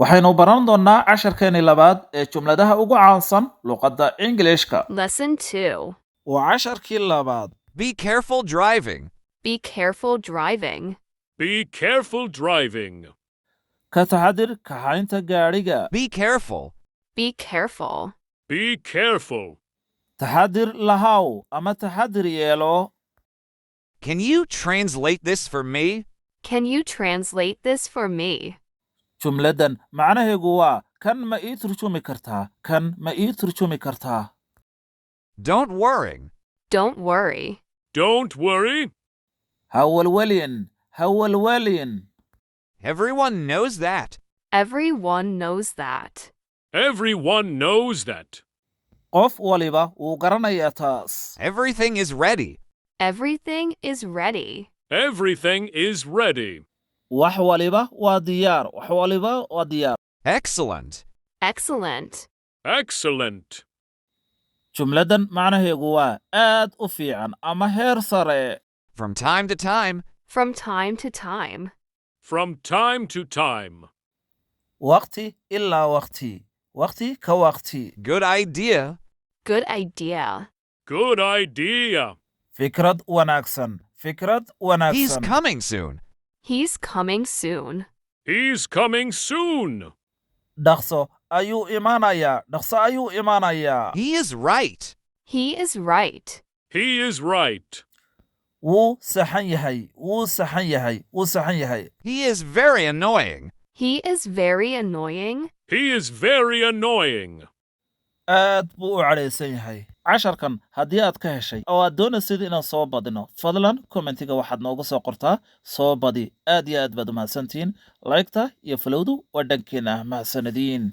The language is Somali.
waxaynu baran doonaa casharkeeni labaad ee jumladaha ugu caansan luqadda Englishka. Lesson 2. Waa casharkii labaad. Be careful driving. Be careful driving. Be careful driving. Ka taxadir kaxaynta gaadhiga. Be careful. Be careful. Be careful. Taxadir lahaw ama taxadir yeelo. Can you translate this for me? Can you translate this for me? Jumladan macnaheegu waa kan ma ii turjumi kartaa? Kan ma ii turjumi kartaa? Don't worry. Don't worry. Don't worry. Ha walwalin, ha walwalin. Everyone knows that. Everyone knows that. Everyone knows that. Qof waliba wuu garanayaa taas. Everything is ready. Everything is ready. Everything is ready. Wax waliba waa diyaar. Wax waliba waa diyaar. Excellent. Excellent. Excellent. Jumladan macnaheegu waa aad u fiican ama heer sare. From time to time. From time to time. From time to time. Waqti ilaa waqti. Waqti ka waqti. Good idea. Good idea. Good idea. Fikrad wanaagsan. Fikrad wanaagsan. He's coming soon. He's coming soon. He's coming soon. Dhaqso ayuu imaanayaa. Dhaqso ayuu imaanayaa. He is right. He is right. He is right. Wuu saxan yahay. Wuu saxan yahay. Wuu saxan yahay. He is very annoying. He is very annoying. He is very annoying. Aad buu u cadhaysan yahay. Casharkan haddii aad ka heshay oo aad doonaysid inaan soo badino, fadlan kommentiga waxaad nooga soo qortaa soo badi. Aad iyo aad baad u mahadsantihiin. Like-ta iyo follow-du waa dhankeena mahadsanadiin.